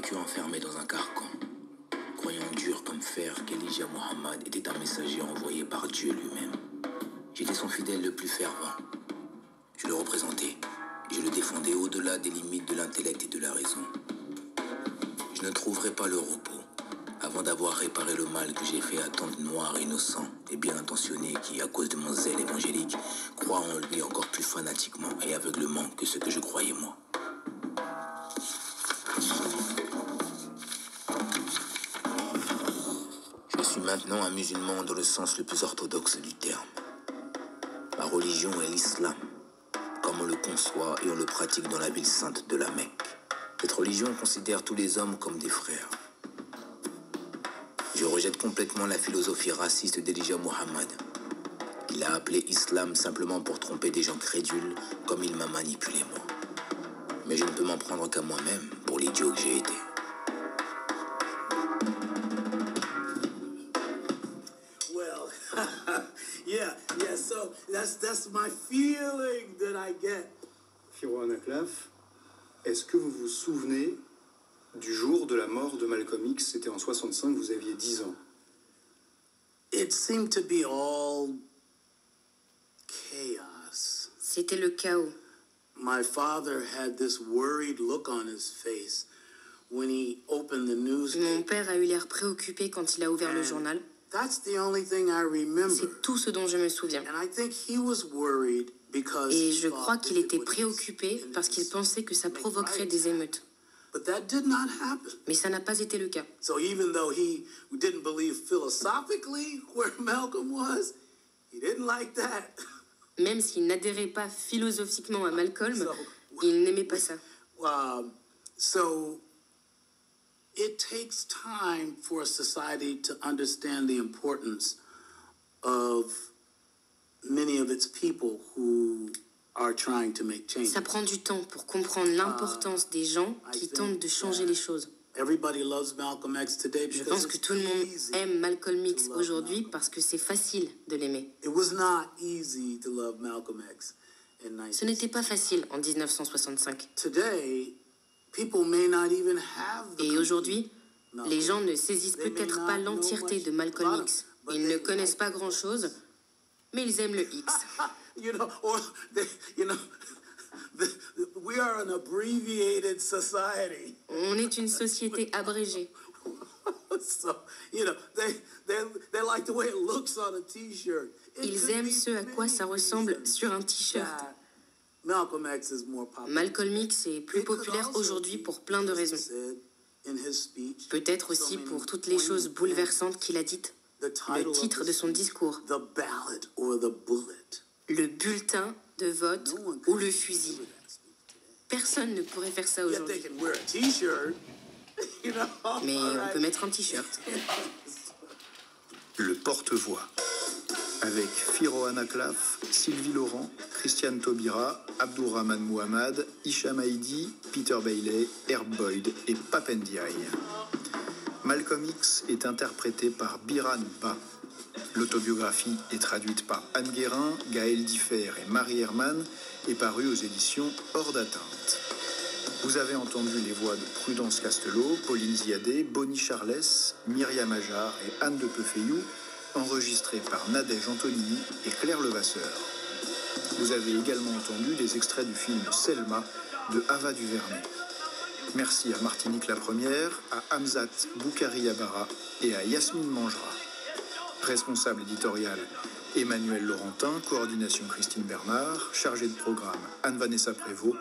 vécu enfermé dans un carcan, croyant dur comme fer qu'Elijah Muhammad était un messager envoyé par Dieu lui-même. J'étais son fidèle le plus fervent. Je le représentais et je le défendais au-delà des limites de l'intellect et de la raison. Je ne trouverai pas le repos avant d'avoir réparé le mal que j'ai fait à tant de noirs innocents et bien intentionnés qui, à cause de mon zèle évangélique, croient en lui encore plus fanatiquement et aveuglement que ce que je croyais moi. Je suis maintenant un musulman dans le sens le plus orthodoxe du terme. Ma religion est l'islam, comme on le conçoit et on le pratique dans la ville sainte de la Mecque. Cette religion considère tous les hommes comme des frères. Je rejette complètement la philosophie raciste d'Elijah Muhammad. Il a appelé islam simplement pour tromper des gens crédules, comme il m'a manipulé moi. Mais je ne peux m'en prendre qu'à moi-même pour l'idiot que j'ai été. Well, yeah, so that's my feeling that I get. Firo Anaklaf, est-ce que vous vous souvenez du jour de la mort de Malcolm X? C'était en 65, vous aviez 10 ans. It seemed to be all chaos. C'était le chaos. My father had this worried look on his face when he opened the newspaper. Mon père a eu l'air préoccupé quand il a ouvert le journal. That's the only thing I remember. C'est tout ce dont je me souviens. And I think he was worried because Et je crois qu'il était préoccupé parce qu'il pensait que ça provoquerait des émeutes. But that did not happen. Mais ça n'a pas été le cas. So even though he didn't believe philosophically where Malcolm was, he didn't like that. Même s'il n'adhérait pas philosophiquement à Malcolm, il n'aimait pas ça. So it takes time for a society to understand the importance of many of its people who are trying to make change. Ça prend du temps pour comprendre l'importance des gens qui tentent de changer les choses. Everybody loves Malcolm X today Je because pense que tout le monde aime Malcolm X aujourd'hui parce que c'est facile de l'aimer. It was not easy to love Malcolm X in 1960. Ce n'était pas facile en 1965. Today, people may not even have the Et aujourd'hui, les gens ne saisissent peut-être pas l'entièreté de Malcolm X. Ils ne connaissent pas grand-chose, mais ils aiment le X. We are an abbreviated society. On est une société abrégée. So, they like the way it looks on a t-shirt. Ils aiment ce à quoi ça ressemble sur un t-shirt. Malcolm X is more popular. Malcolm X est plus populaire aujourd'hui pour plein de raisons. Peut-être aussi pour toutes les choses bouleversantes qu'il a dites. Le titre de son discours. Le bulletin de vote ou le fusil. Personne ne pourrait faire ça aujourd'hui. Mais on peut mettre un t-shirt. Le porte-voix. Avec Firo Anaklaf, Sylvie Laurent, Christiane Taubira, Abdourahmane Mohamed, Hicham Haïdi, Peter Bailey, Herb Boyd et Pape Ndiaye. Malcolm X est interprété par Biran Ba. L'autobiographie est traduite par Anne Guérin, Gaël Differ et Marie Herman et parue aux éditions Hors d'atteinte. Vous avez entendu les voix de Prudence Castelot, Pauline Ziadé, Bonnie Charles, Myriam Ajar et Anne de Peufeyou, enregistrées par Nadège Antonini et Claire Levasseur. Vous avez également entendu des extraits du film Selma de Ava DuVernay. Merci à Martinique la Première, à Hamzat Boukari Abara et à Yasmine Mangera. Responsable éditorial Emmanuel Laurentin, coordination Christine Bernard, chargée de programme Anne-Vanessa Prévost,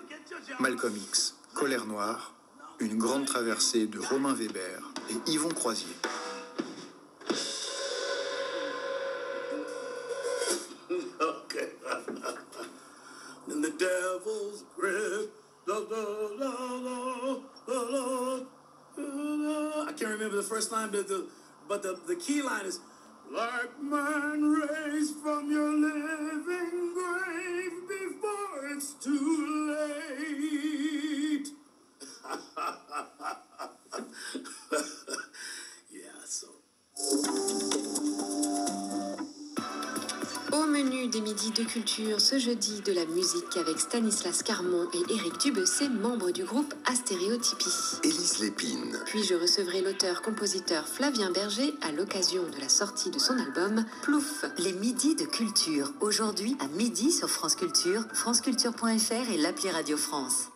Malcolm X, Colère Noire, une grande traversée de Romain Weber et Yvon Croisier. Okay. In the devil's grip. I can't remember the first line, but the key line is, like man raised from your living grave before it's too late. Yeah, so. menu des midis de culture ce jeudi, de la musique avec Stanislas Carmon et Éric Dubessé, membres du groupe Astéréotypie. Élise Lépine. Puis je recevrai l'auteur-compositeur Flavien Berger à l'occasion de la sortie de son album Plouf. Les midis de culture, aujourd'hui à midi sur France Culture, franceculture.fr et l'appli Radio France.